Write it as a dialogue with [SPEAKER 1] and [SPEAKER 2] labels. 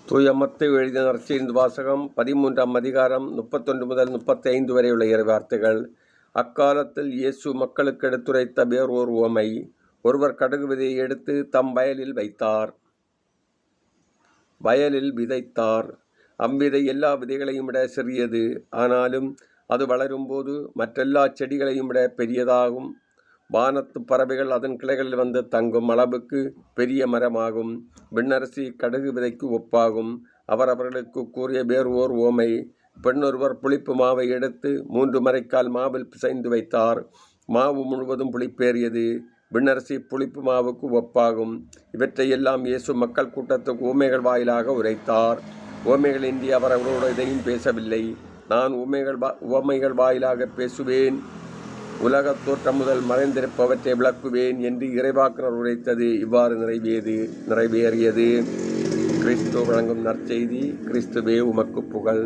[SPEAKER 1] தூய மத்தேயு எழுதிய நற்செய்தி வாசகம் 13ஆம் அதிகாரம் 31 முதல் 35 வரையுள்ள இறைவார்த்தைகள். அக்காலத்தில் இயேசு மக்களுக்கு எடுத்துரைத்த வேறோர் உவமை. ஒருவர் கடுகு விதையை எடுத்து தம் வயலில் விதைத்தார். அவ்விதை எல்லா விதைகளையும் விட சிறியது. ஆனாலும் அது வளரும்போது மற்றெல்லா செடிகளையும் விட பெரியதாகும். வானத்து பறவைகள் அதன் கிளைகளில் வந்து தங்கும் அளவுக்கு பெரிய மரமாகும். விண்ணரசி கடுகு விதைக்கு ஒப்பாகும். அவர் அவர்களுக்கு கூறிய வேறு ஓர் உவமை. பெண்ணொருவர் புளிப்பு மாவை எடுத்து 3 மரைக்கால் மாவில் பிசைந்து வைத்தார். மாவு முழுவதும் புளிப்பேறியது. விண்ணரசி புளிப்பு மாவுக்கு ஒப்பாகும். இவற்றையெல்லாம் இயேசு மக்கள் கூட்டத்துக்கு உவமைகள் வாயிலாக உரைத்தார். உவமைகளின்றி அவர் அவர்களோடு எதையும் பேசவில்லை. நான் உவமைகள் வாயிலாக பேசுவேன், உலகத் தோற்றம் முதல் மறைந்திருப்பவற்றை விளக்குவேன் என்று இறைவாக்கினர் உரைத்தது இவ்வாறு நிறைவேறியது. கிறிஸ்து வழங்கும் நற்செய்தி. கிறிஸ்துவே உமக்கு புகழ்.